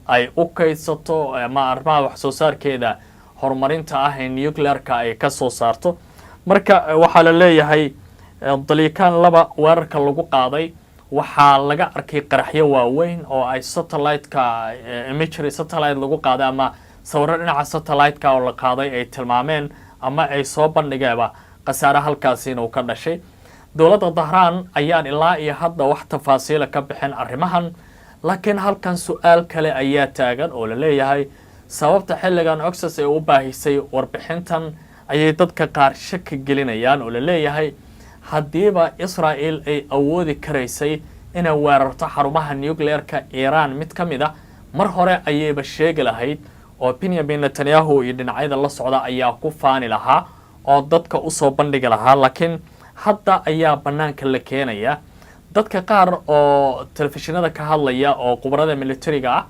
ay u kaydsato ama arrimaha wax soo saarkeeda horumarinta ah ee nuclearka ay ka soo saarto. marka waxaa la leeyahay daliikaan laba weerarka lagu qaaday waxaa laga arkay qaraxyo waaweyn oo ay satellite-ka imagery satellite lagu qaaday ama sawirro dhinaca satellite-ka oo la qaaday ay tilmaameen ama ay soo bandhigeeba khasaare halkaasi inuu ka dhashay. dowladda Dahraan ayaan ilaa iyo hadda wax tafaasiila ka bixin arrimahan, laakiin halkan su-aal kale ayaa taagan oo la leeyahay sababta xilligan Oxus ay u baahisay warbixintan ayay dadka qaar shaki gelinayaan oo la leeyahay haddiiba Israel ay awoodi karaysay inay weerarto xarumaha nuclearka Iran mid ka mid ah mar hore ayayba sheegi lahayd oo Benjamin Netanyahu iyo dhinacyada la socda ayaa ku faani lahaa oo dadka u soo bandhigi lahaa. laakiin hadda ayaa banaanka la keenaya dadka qaar oo telefishinada ka hadlaya oo qubarada militariga ah